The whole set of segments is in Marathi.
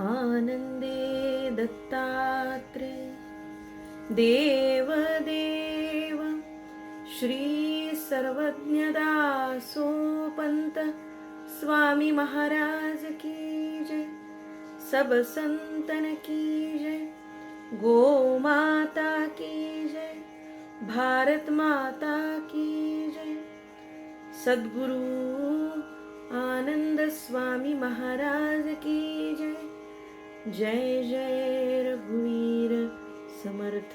आनंदे दत्तात्रे देवदेव श्री सर्वज्ञदासोपंत स्वामी महाराज की जय। सब संतन की जय। गो माता की जय। भारत माता की जय। सद्गुरु आनंद स्वामी महाराज की जय। जय जय रघुवीर समर्थ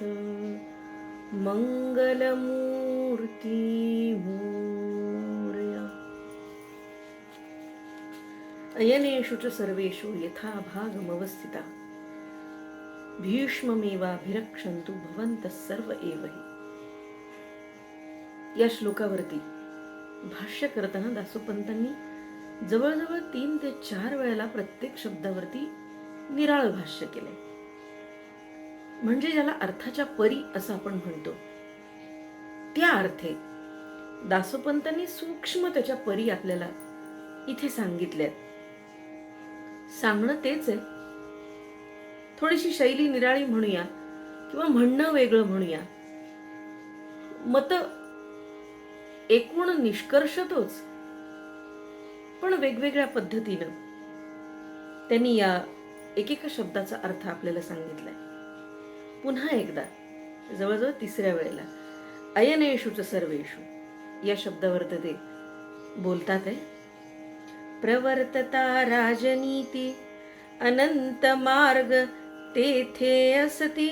मंगलमूर्ती मोरया। अयनेषु च सर्वेषु यथा भागमवस्थिता भीष्ममेवाभिरक्षन्तु भवन्तः सर्व एव हि। या श्लोकावरती भाष्य करताना दासोपंतांनी जवळजवळ 3 ते 4 वेळेला प्रत्येक शब्दावरती निराळ भाष्य केले, म्हणजे ज्याला अर्थाच्या परी असं आपण म्हणतो त्या अर्थे दासोपंतांनी सूक्ष्म त्याच्या परी आपल्याला इथे सांगितल्यात. सांगणं तेच आहे, थोडीशी शैली निराळी म्हणूया किंवा म्हणणं वेगळं म्हणूया, मत एकूण निष्कर्ष तोच, पण वेगवेगळ्या पद्धतीनं त्यांनी या एकेका शब्दाचा अर्थ आपल्याला सांगितलाय. पुन्हा एकदा जवळजवळ 3ऱ्या वेळेला अयनेषु च सर्वेषु या शब्दावर ते बोलतात आहे. प्रवर्तता राजनीती अनंत मार्ग तेथे असती,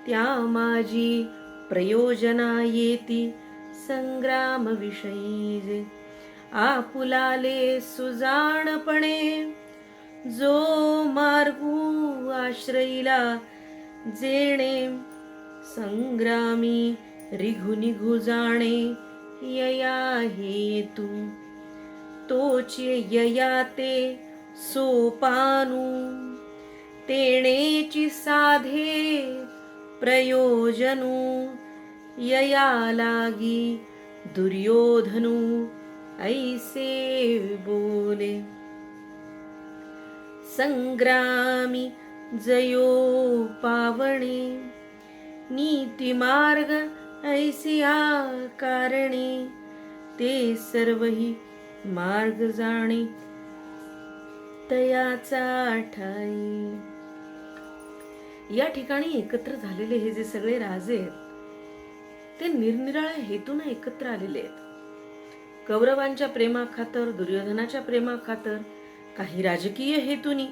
त्या माझी प्रयोजना येती संग्राम विषयी जे. आपुलाले सुजाणपणे जो मार्गू आश्रईला जेणे, संग्रामी रिघु निघु जाणे यया हेतू. तोचे यया ते सोपानू तेणेची साधे प्रयोजनू. यया लागी दुर्योधनू ऐसे बोले. संग्रामी जयो पावणे नीती मार्ग ऐसिया कारणे. ते सर्वही मार्ग जाणे तयाचा ठाई. या ठिकाणी एकत्र झालेले हे जे सगळे राजे आहेत ते निरनिराळ्या हेतूने एकत्र आलेले आहेत. कौरवांच्या प्रेमाखातर, दुर्योधनाच्या प्रेमाखातर, काही राजकीय हेतूनी.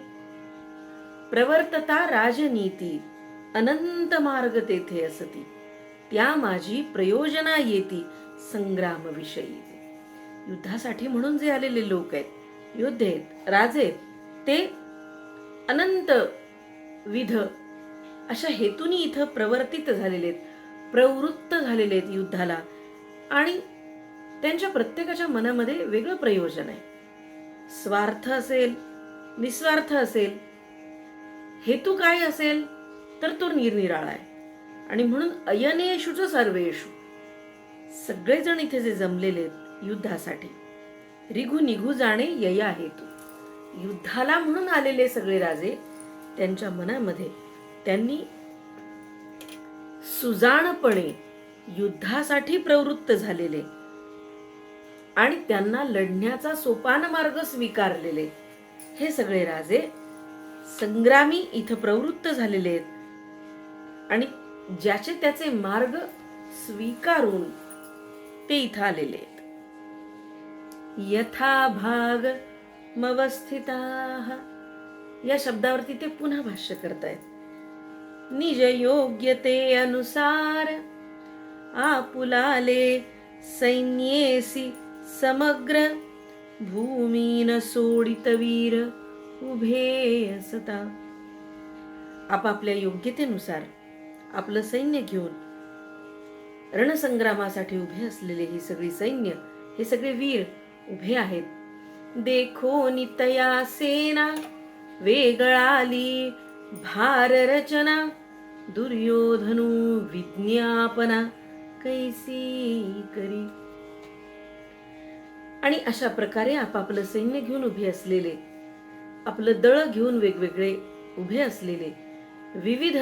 प्रवर्तता राजनीती अनंत मार्ग तेथे असती, त्या माझी प्रयोजना येती संग्राम विषयी. युद्धासाठी म्हणून जे आलेले लोक आहेत, योद्धे आहेत, राजे आहेत, ते अनंत विध अशा हेतूनी इथं प्रवर्तित झालेले आहेत, प्रवृत्त झालेले आहेत युद्धाला. आणि त्यांच्या प्रत्येकाच्या मनामध्ये वेगळं प्रयोजन आहे. स्वार्थ असेल, निस्वार्थ असेल, हेतू काय असेल तर तो निरनिराळा आहे. आणि म्हणून अयनेषु च सर्वेषु सगळेजण इथे जे जमलेले आहेत युद्धासाठी, रिघु निघू जाणे यया हेतू. युद्धाला म्हणून आलेले सगळे राजे त्यांच्या मनामध्ये त्यांनी सुजाणपणे युद्धासाठी प्रवृत्त झालेले आणि त्यांना लढण्याचा सोपान मार्ग स्वीकारलेले हे सगळे राजे संग्रामी इथं प्रवृत्त झालेले आहेत. आणि ज्याचे त्याचे मार्ग स्वीकारून ते इथं आलेले आहेत. यथा भाग मवस्थिताः या शब्दावरती ते पुन्हा भाष्य करतायत. निज योग्यते अनुसार आपुलाले सैन्येसी समग्र भूमीन सोडित वीर उभे असता. आपापल्या योग्यतेनुसार आपलं सैन्य घेऊन रणसंग्रामासाठी उभे असलेले ही सगळी सैन्य, हे सगळे वीर उभे आहेत. देखो नितया सेना वेगळाली भार रचना, दुर्योधनु विज्ञापना कैसी करी. आणि अशा प्रकारे आपापलं सैन्य घेऊन उभे असलेले, आपलं दळ घेऊन वेगवेगळे उभे असलेले, विविध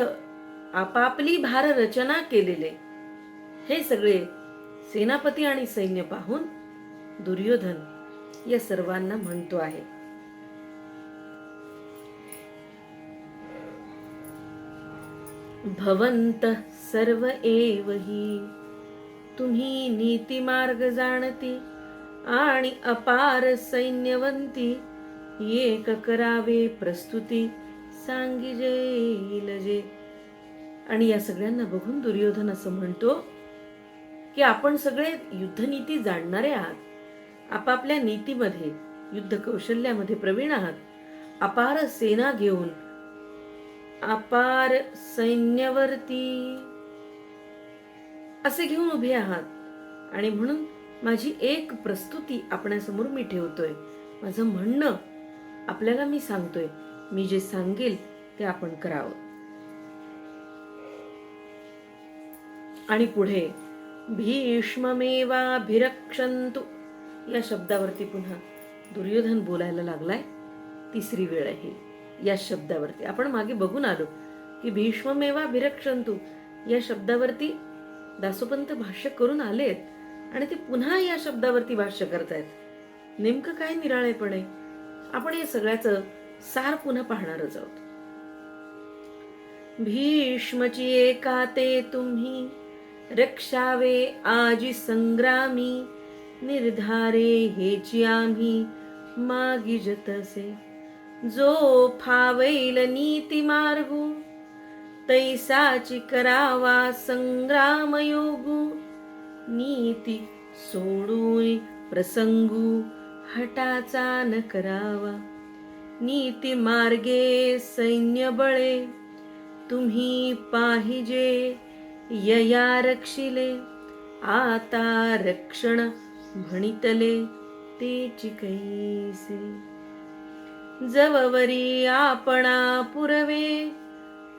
आपापली भार रचना केलेले हे सगळे सेनापती आणि सैन्य पाहून दुर्योधन या सर्वांना म्हणतो आहे, भवन्तः सर्व एव हि तुम्ही नीती मार्ग जाणती आणि अपार सैन्यवंती, एक करावे प्रस्तुती सांगिजे लजे. आणि या सगळ्यांना बघून दुर्योधन असं म्हणतो की आपण सगळे युद्धनीती जाणणारे आहात, आपापल्या नीतीमध्ये युद्ध कौशल्यामध्ये प्रवीण आहात, अपार सेना घेऊन अपार सैन्यवरती असे घेऊन उभे आहात. आणि म्हणून माझी एक प्रस्तुती आपणासमोर मी ठेवतोय, माझं म्हणणं आपल्याला मी सांगतोय, मी जे सांगेल ते आपण करावं. आणि पुढे भीष्ममेवाभिरक्षन्तु या शब्दावरती पुन्हा दुर्योधन बोलायला लागलाय. तिसरी वेळ आहे या शब्दावरती. आपण मागे बघून आलो की भीष्ममेवाभिरक्षन्तु या शब्दावरती दासोपंत भाष्य करून आलेत आणि ते पुन्हा या शब्दावरती भाष्य करतायत. नेमकं काय निराळेपण आहे? आपण हे सगळ्याचं सार पुन्हा पाहणारच आहोत. भीष्मची एका ते तुम्ही रक्षावे आजी संग्रामी, निर्धारे हेची आम्ही मागी जतसे, जो फावैल नीती मार्गू तैसाची करावा संग्राम योगू, नीती सोडून प्रसंगू हटाचा न करावा, नीती मार्गे सैन्य बळे तुम्ही पाहिजे यया रक्षिले, आता रक्षण म्हणितले तेची कैसे, जववरी आपणा पुरवे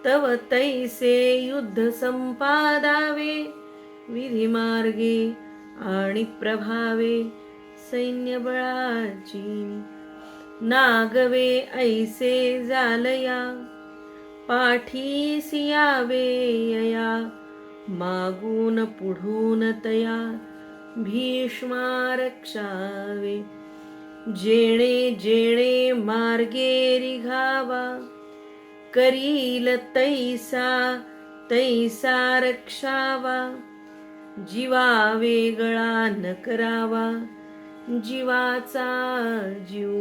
तव तैसे युद्ध संपादावे, विधी मार्गे आणि प्रभावे सैन्य बळाची, नागवे ऐसे जालया पाठीसी यावे यया, मागून पुढून तया भीष्मा रक्षावे, जेणे जेणे मार्गे रिघावा करील तैसा तैसा रक्षावा, जीवा वेगळा न करावा जीवाचा जीव,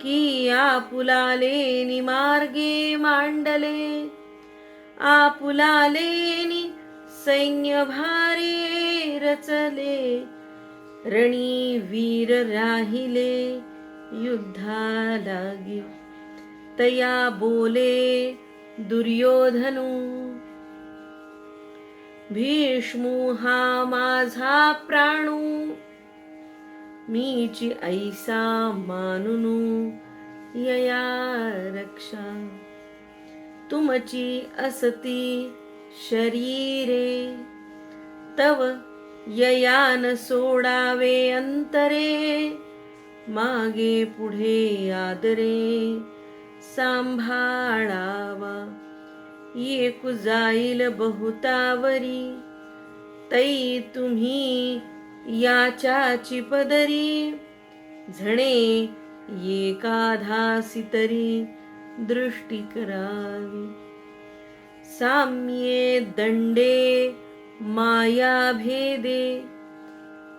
की आपुलाले नि मार्गे मांडले, आपुलाले नि सैन्य भारे रचले, रणी वीर राहिले युद्धा लागे, तया बोले दुर्योधनू, भीष्मू हा माझा प्राणू, मीची ऐसा मानुनू यया रक्षा, तुमची असती शरीरे तव ययान सोडावे अंतरे, मागे पुढे आदरे सांभाळावा, एकू जाईल बहुतावरी तै तुम्ही याच्याची पदरी, झणे एकाधासी तरी दृष्टी करावी, साम्ये दंडे माया भेदे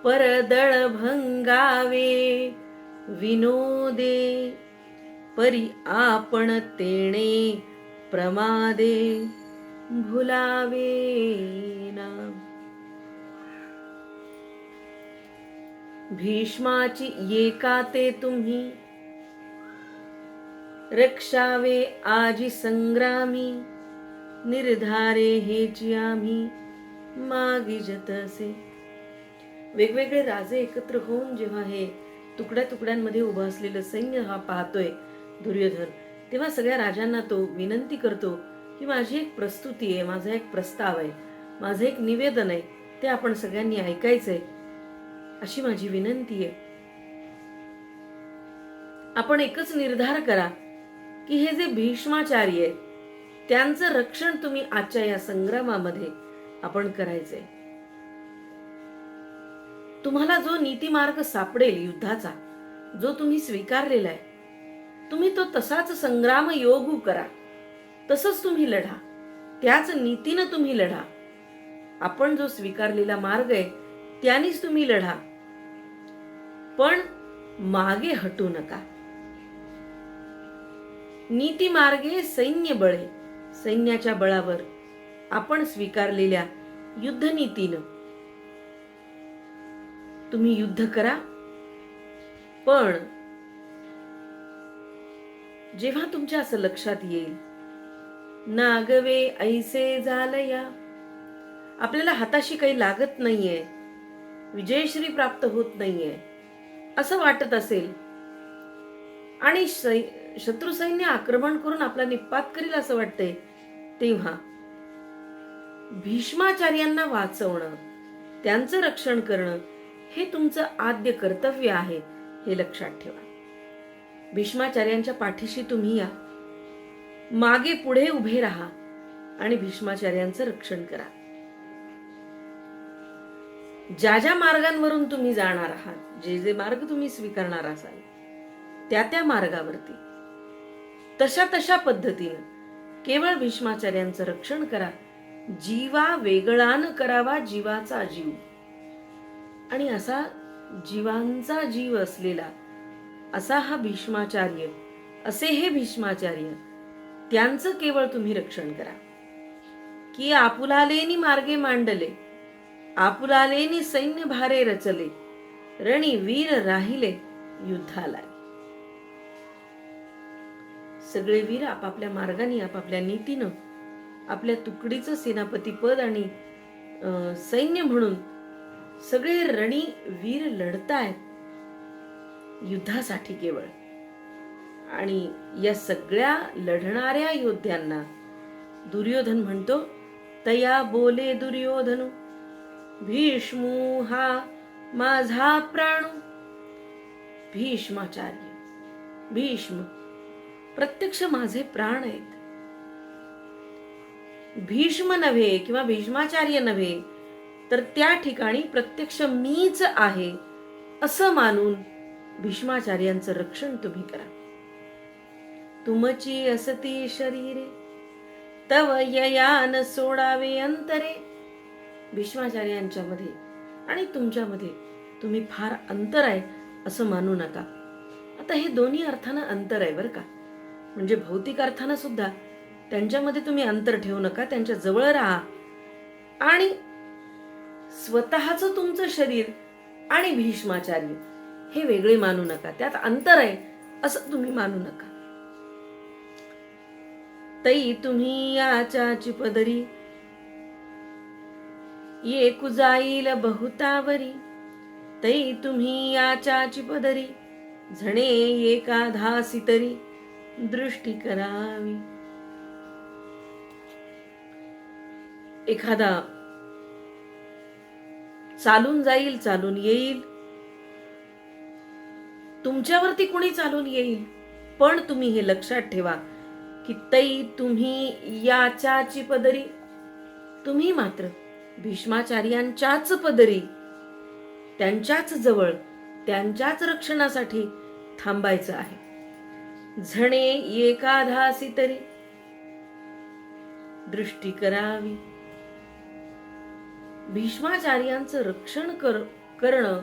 परदळ भंगावे विनोदे, परी आपण तेणे प्रमादे भुलावे ना. भीष्माची एका ते तुम्ही रक्षावे आजी संग्रामी, निर्धारे हेची आम्ही मागी जतसे. वेगवेगळे राजे एकत्र होऊन जेव्हा हे तुकड्या तुकड्यांमध्ये उभं असलेलं सैन्य हा पाहतोय दुर्योधन, तेव्हा सगळ्या राजांना तो विनंती करतो की माझी एक प्रस्तुती आहे, माझा एक प्रस्ताव आहे, माझं एक निवेदन आहे, ते आपण सगळ्यांनी ऐकायचंय अशी माझी विनंती आहे. आपण एकच निर्धार करा की हे जे भीष्माचार्य आहेत त्यांचं रक्षण तुम्ही आजच्या या संग्रामामध्ये आपण करायचंय. तुम्हाला जो नीतिमार्ग सापडेल युद्धाचा, जो तुम्ही स्वीकारलेला आहे, तुम्ही तो तसाच संग्राम योगू करा. तसंच तुम्ही लढा, त्याच नीतीनं तुम्ही लढा. आपण जो स्वीकारलेला मार्ग आहे त्यानेच तुम्ही लढा, पण मागे हटू नका. नीती मार्गे सैन्य बळे, सैन्याच्या बळावर आपण स्वीकारलेल्या युद्धनीतीनं तुम्ही युद्ध करा. पण जेव्हा तुमच्या असं लक्षात येईल, नागवे ऐसे झालया, आपल्याला हाताशी काही लागत नाहीये, विजयश्री प्राप्त होत नाहीये असं वाटत असेल आणि शत्रू सैन्य आक्रमण करून आपला निपात करील असं वाटतंय, तेव्हा भीष्माचार्यांना वाचवणं, त्यांचं रक्षण करणं हे तुमचं आद्य कर्तव्य आहे, हे लक्षात ठेवा. भीष्माचार्यांच्या पाठीशी तुम्ही या, मागे पुढे उभे राहा आणि भीष्माचार्यांचं रक्षण करा. ज्या ज्या मार्गांवरून तुम्ही जाणार आहात, जे जे मार्ग तुम्ही स्वीकारणार असाल, त्या त्या मार्गावरती तशा तशा पद्धतीनं केवळ भीष्माचार्यांचं रक्षण करा. जीवा वेगळा न करावा जीवाचा जीव, आणि असा जीवांचा जीव असलेला असा हा भीष्माचार्य, असे हे भीष्माचार्य, त्यांचं केवळ तुम्ही रक्षण करा. की आपुलालेनी मार्गे मांडले, आपुलालेनी सैन्य भारे रचले, रणी वीर राहिले युद्धाला. सगळे वीर आपापल्या मार्गाने, आपापल्या नीतीनं आपल्या तुकडीचं सेनापती पद आणि सैन्य म्हणून सगळे रणी वीर लढतायत युद्धासाठी केवळ. आणि या सगळ्या लढणाऱ्या योद्ध्यांना दुर्योधन म्हणतो, तया बोले दुर्योधनु, भीष्मू हा माझा प्राणू. भीष्माचार्य, भीष्म प्रत्यक्ष माझे प्राण आहेत. भीष्म नव्हे किंवा भीष्माचार्य नव्हे, तर त्या ठिकाणी प्रत्यक्ष मीच आहे असं मानून भीष्माचार्यांचं रक्षण तुम्ही करा. तुमची असती शरीरे, तव ययान सोडावे अंतरे. भीष्माचार्यांच्या मध्ये आणि तुमच्यामध्ये तुम्ही फार अंतर आहे असं मानू नका. आता हे दोन्ही अर्थानं अंतर आहे बरं का, म्हणजे भौतिक अर्थानं सुद्धा त्यांच्यामध्ये तुम्ही अंतर ठेवू नका, त्यांच्या जवळ राहा. आणि स्वतःचं तुमचं शरीर आणि भीष्माचार्य हे वेगळे मानू नका, त्यात अंतर आहे असं तुम्ही मानू नका. तई तुम्ही याच्याची पदरी, ये कुजाईल बहुतावरी. तई तुम्ही याच्याची पदरी, झणे एकाधासी तरी दृष्टी करावी. एखादा चालून जाईल, चालून येईल, तुमच्यावरती कोणी चालून येईल, पण तुम्ही हे लक्षात ठेवा की तई तुम्ही याच्याची पदरी, तुम्ही मात्र भीष्माचार्यांच्याच पदरी, त्यांच्याच जवळ, त्यांच्याच रक्षणासाठी थांबायचं आहे. झणे एकाधासी तरी दृष्टी करावी. भीष्माचार्यांचं रक्षण करणं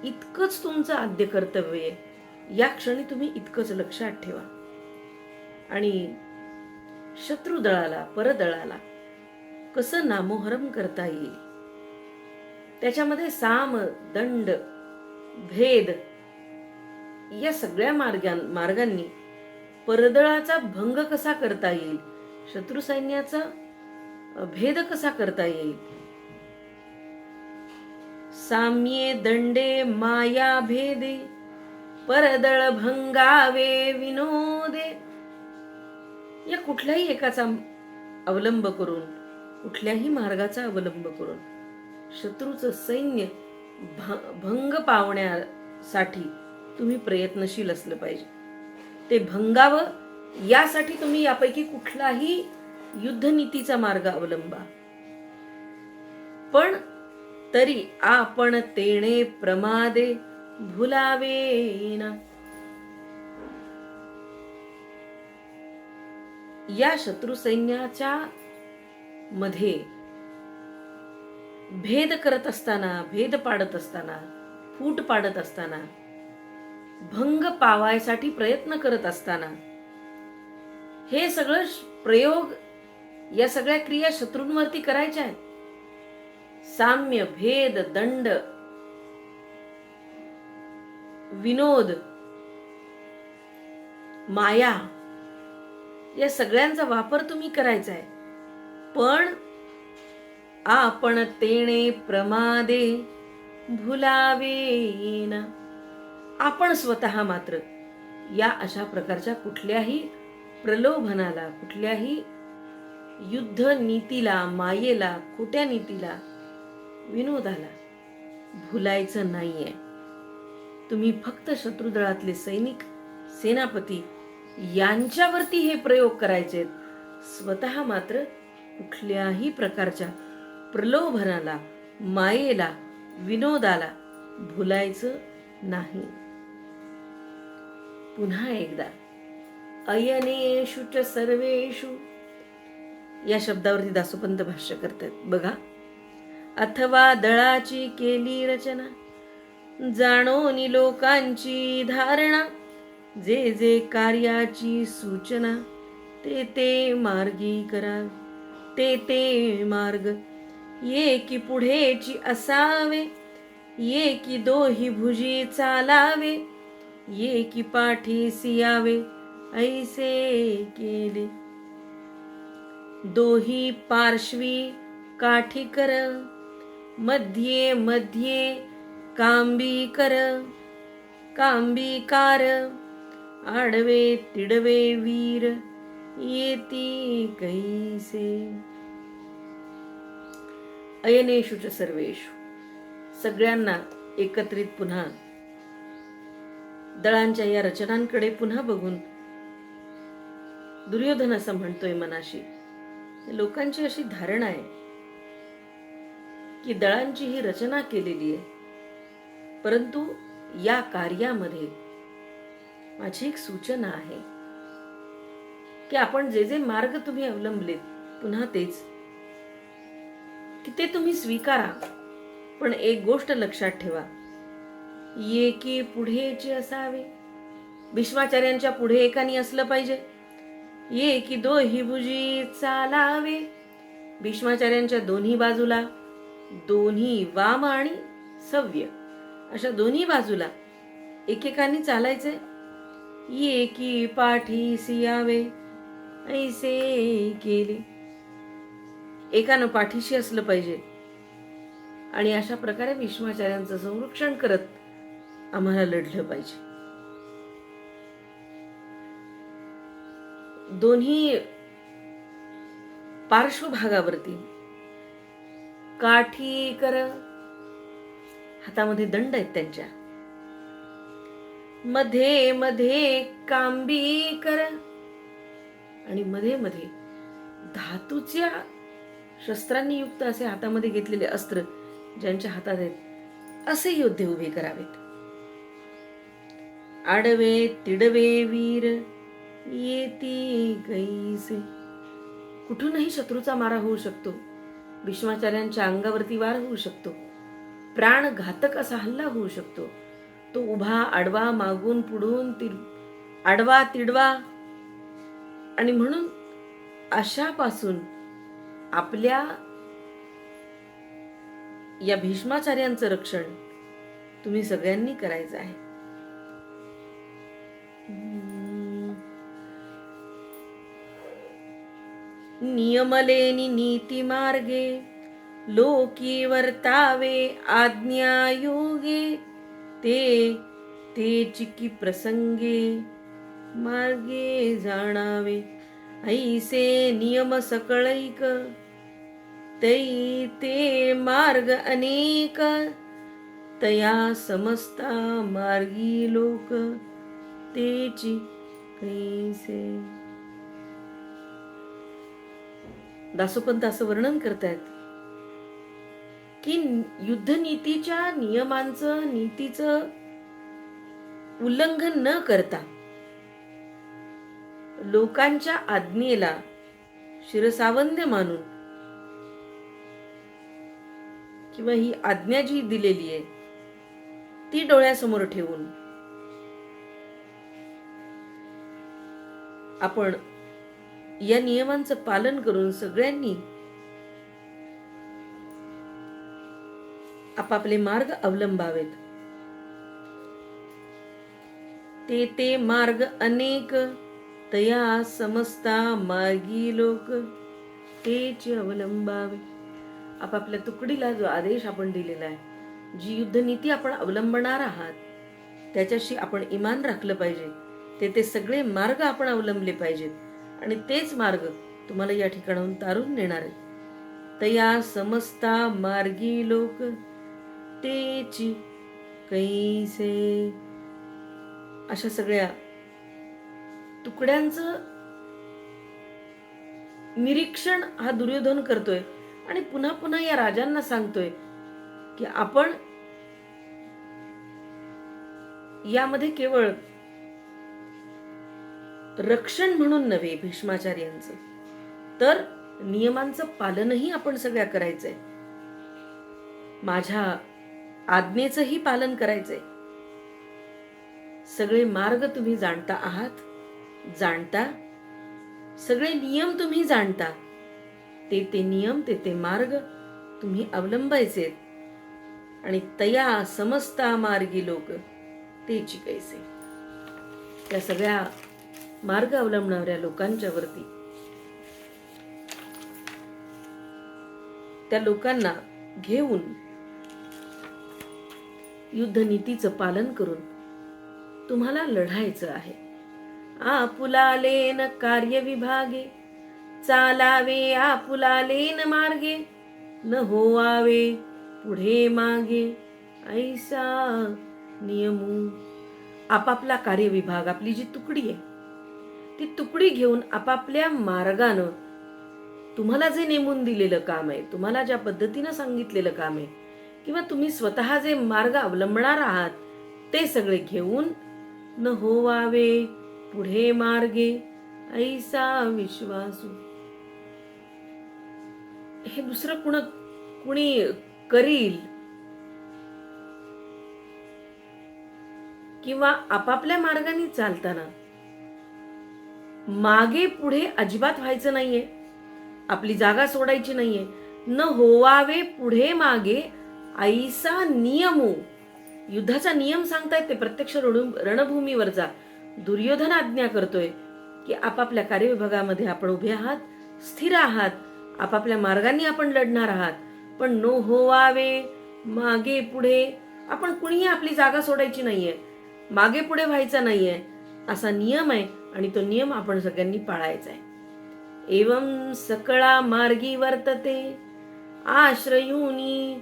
इतकंच तुमचं आद्य कर्तव्य आहे. या क्षणी तुम्ही इतकंच लक्षात ठेवा. आणि शत्रुदळाला, परदळाला कसं नामोहरम करता येईल, त्याच्यामध्ये साम, दंड, भेद या सगळ्या मार्गांनी परदळाचा भंग कसा करता येईल, शत्रू सैन्याचा भेद कसा करता येईल. साम्ये दंडे माया भेदे, परदळ भंगावे विनोदे. या कुठल्याही एकाचा अवलंब करून, कुठल्याही मार्गाचा अवलंब करून शत्रूचं सैन्य भंग पावण्यासाठी तुम्ही प्रयत्नशील असलं पाहिजे. ते भंगावं यासाठी तुम्ही यापैकी कुठलाही युद्धनीतीचा मार्ग अवलंबा, पण तरी आपण तेणे प्रमादे भुलावेना. या शत्रू सैन्याच्या मध्ये भेद करत असताना, भेद पाडत असताना, फूट पाडत असताना, भंग पावायसाठी प्रयत्न करत असताना, हे सगळं प्रयोग, या सगळ्या क्रिया शत्रूंवरती करायच्या आहेत. साम्य, भेद, दंड, विनोद, माया, या सगळ्यांचा वापर तुम्ही करायचा आहे. पण आपण तेणे प्रमादे भुलावेना. आपण स्वतः मात्र या अशा प्रकारच्या कुठल्याही प्रलोभनाला, कुठल्याही युद्ध नीतीला, मायेला, खोट्या नीतीला, विनोदाला भुलायचं नाहीये. तुम्ही फक्त शत्रुदळातले सैनिक, सेनापती यांच्यावरती हे प्रयोग करायचे. स्वतः मात्र कुठल्याही प्रकारच्या प्रलोभनाला, मायेला, विनोदाला भुलायचं नाही. पुन्हा एकदा अयनेषु च सर्वेषु या शब्दावरती दासोपंत भाष्य करतात बघा. अथवा दळाची केली रचना, जाणोनी लोकांची धारणा, जे जे कार्याची सूचना, ते ते मार्गी करा, ते ते मार्ग. ये की पुढेची असावे, ये की दोही भुजी चालावे, ये की पाठीसी यावे, ऐसे केले. दोही पार्श्वी काठी कर, मध्ये मध्ये कांबी कर, कांबिकार. आडवे तिडवे वीर, येती कैसे. अयनेषु च सर्वेषु, सगळ्यांना एकत्रित पुन्हा दळांच्या या रचनांकडे पुन्हा बघून दुर्योधन असं म्हणतोय मनाशी. लोकांची अशी धारणा आहे की दळांची ही रचना केलेली आहे, परंतु या कार्यामध्ये माझी एक सूचना आहे की आपण जे जे मार्ग तुम्ही अवलंबलेत, पुन्हा तेच की ते तुम्ही स्वीकारा. पण एक गोष्ट लक्षात ठेवा, ये की पुढेचे असावे, भीष्माचार्यांच्या पुढे एकानी असलं पाहिजे. ये की दोही भुजी चालावे, भीष्माचार्यांच्या दोन्ही बाजूला, दोन्ही वाम आणि सव्य अशा दोन्ही बाजूला एकेकानी चालायचे. ये की पाठीसी यावे, ऐसे केले. एकानं पाठीशी असलं पाहिजे आणि अशा प्रकारे भीष्माचार्यांचं संरक्षण करत आम्हाला लढलं पाहिजे. दोन्ही पार्श्वभागावरती काठी कर, हातामध्ये दंड आहेत त्यांच्या, मध्ये मध्ये कांबी कर, आणि मध्ये मध्ये धातूच्या शस्त्रांनी युक्त असे हातामध्ये घेतलेले अस्त्र ज्यांच्या हातात आहेत, असे योद्धे उभे करावेत. आडवे तिडवे वीर, येती कैसे. कुठूनही शत्रूचा मारा होऊ शकतो, भीष्माचार्यांच्या अंगावरती वार होऊ शकतो, प्राणघातक असा हल्ला होऊ शकतो. तो उभा आडवा, मागून पुढून, आडवा तिडवा. आणि म्हणून अशापासून आपल्या या भीष्माचार्यांचं रक्षण तुम्ही सगळ्यांनी करायचं आहे. नियमलेनी नीती मार्गे, लोकी वर्तावे आज्ञा योगे, ते चिकी प्रसंगे मार्गे जाणावे. ऐसे नियम सकळैक, तै ते मार्ग अनेक, तया समस्ता मार्गी लोक, तेची कैसे. दासोपंत असं वर्णन करतायत की युद्धनीतीच्या नियमांचं, नीतीचं उल्लंघन न करता लोकांच्या आज्ञेला शिरसावंद्य मानून किंवा ही आज्ञा जी दिलेली आहे ती डोळ्यासमोर ठेवून आपण या नियमांचं पालन करून सगळ्यांनी आपापले मार्ग अवलंबावेत. ते मार्ग अनेक तया समजता मार्गी लोक तेच अवलंबावे. आपापल्या तुकडीला जो आदेश आपण दिलेला आहे, जी युद्धनीती आपण अवलंबणार आहात त्याच्याशी आपण इमान राखलं पाहिजे. ते सगळे मार्ग आपण अवलंबले पाहिजेत आणि तेच मार्ग तुम्हाला या ठिकाणाहून तारून नेणार आहेत. तया समजता मार्गी लोक तेची कैसे. अशा सगळ्या तुकड्यांचं निरीक्षण हा दुर्योधन करतोय आणि पुन्हा पुन्हा या राजांना सांगतोय की आपण यामध्ये केवळ रक्षण म्हणून नव्हे भीष्माचार्यांचं, तर नियमांचं पालनही आपण सगळ्या करायचंय. माझ्या आज्ञेचंही पालन करायचंय. सगळे मार्ग तुम्ही जाणता आहात, जाणता. सगळे नियम तुम्ही जाणता. ते नियम, ते मार्ग तुम्ही अवलंबायचे आणि तया समजता मार्गी लोक तेची कैसे. त्या सगळ्या मार्ग अवलंबणाऱ्या लोकांच्या वरती, त्या लोकांना घेऊन युद्धनीतीचं पालन करून तुम्हाला लढायचं आहे. आपुलालेन कार्य विभागे चालावे आपुलालेन मार्गे न होवावे पुढे मागे ऐसा नियमू. आपापला कार्यविभाग, आपली जी तुकडी आहे ती तुकडी घेऊन आपापल्या मार्गानं तुम्हाला जे नेमून दिलेलं काम आहे, तुम्हाला ज्या पद्धतीनं सांगितलेलं काम आहे किंवा तुम्ही स्वतः जे मार्ग अवलंबणार आहात ते सगळे घेऊन न होवावे पुढे मार्गे ऐसा विश्वासू. हे दुसरं कुणी करील किंवा आपापल्या मार्गाने चालताना मागे पुढे अजिबात व्हायचं नाहीये. आपली जागा सोडायची नाहीये. न होवावे पुढे मागे ऐसा नियमो. युद्धाचा नियम सांगतायत ते प्रत्यक्ष रणभूमीवर जा. दुर्योधन आज्ञा करतोय की आपापल्या कार्यविभागामध्ये आपण उभे आहात, स्थिर आहात, आपापल्या मार्गाने आपण लढणार आहात, पण नो होवावे मागे पुढे. आपण कुणीही आपली जागा सोडायची नाहीये, मागे पुढे व्हायचा नाहीये. असा नियम आहे आणि तो नियम आपण सगळ्यांनी पाळायचा आहे. एवं सकळा मार्गी वर्तते आश्रयूनी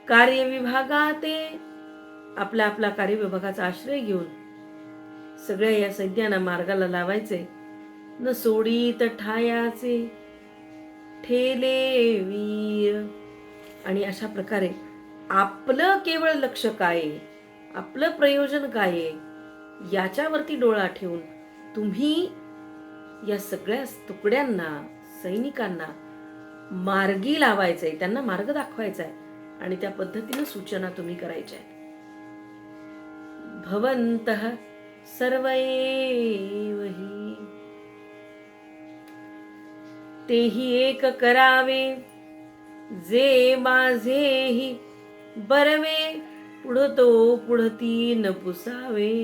कार्यविभागाते. आपला आपला कार्यविभागाचा आश्रय घेऊन सगळ्या या सैन्याला मार्गाला लावायचे. न सोडीत ठायाचे ठेले वीर. आणि अशा प्रकारे आपलं केवळ लक्ष काय आहे, आपलं प्रयोजन काय आहे याच्यावरती डोळा ठेवून तुम्ही या सगळ्या तुकड्यांना, सैनिकांना मार्गी लावायचंय, त्यांना मार्ग दाखवायचा आहे आणि त्या पद्धतीने सूचना तुम्ही करायच्या आहेत. भवन्तः सर्वैवहि तेही एक करावे जे माझेही बरवे पुढतो पुढती न पुसावे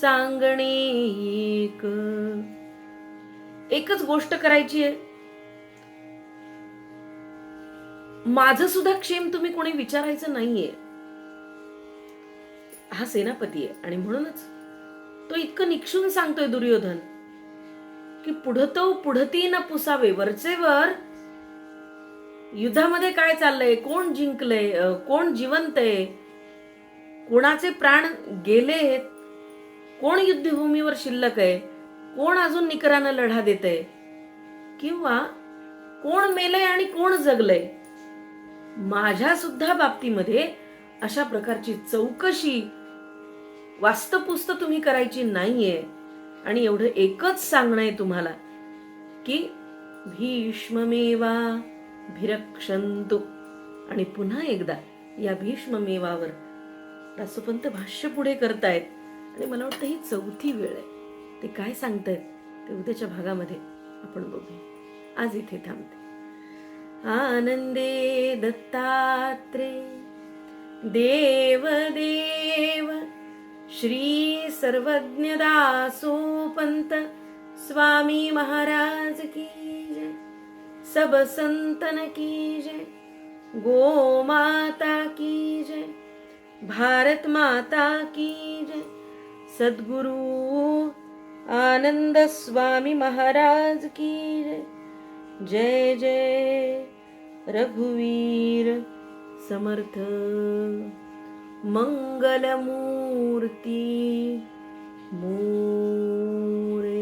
सांगणे एकच गोष्ट करायची आहे. माझं सुद्धा क्षेम तुम्ही कोणी विचारायचं नाहीये. हा सेनापती आहे आणि म्हणूनच तो इतकं निक्षून सांगतोय दुर्योधन की पुढतो पुढती न पुसावे. वरचेवर युद्धामध्ये काय चाललंय, कोण जिंकलंय, कोण जिवंत आहे, कोणाचे प्राण गेलेत, कोण युद्धभूमीवर शिल्लक आहे, कोण अजून निकरानं लढा देतंय किंवा कोण मेलय आणि कोण जगलय, माझ्या सुद्धा बाबतीमध्ये अशा प्रकारची चौकशी वास्तपुस्त तुम्ही करायची नाहीये. आणि एवढं एकच सांगणं आहे तुम्हाला की भीष्ममेवा भिरक्षन्तु. आणि पुन्हा एकदा या भीष्ममेवावर दासोपंत भाष्य पुढे करतायत. आणि मला वाटतं ही चौथी वेळ आहे. ते काय सांगतायत ते उद्याच्या भागामध्ये आपण बघूया. आज इथे थांबते. आनंदे दत्तात्रे देव देव श्री सर्वज्ञ दासोपंत स्वामी महाराज की जय. सब संतन की जय. गो माता की जय. भारत माता की जय. सद्गुरु आनंद स्वामी महाराज की जय. जय जय रघुवीर समर्थ मंगलमूर्ती मोरया.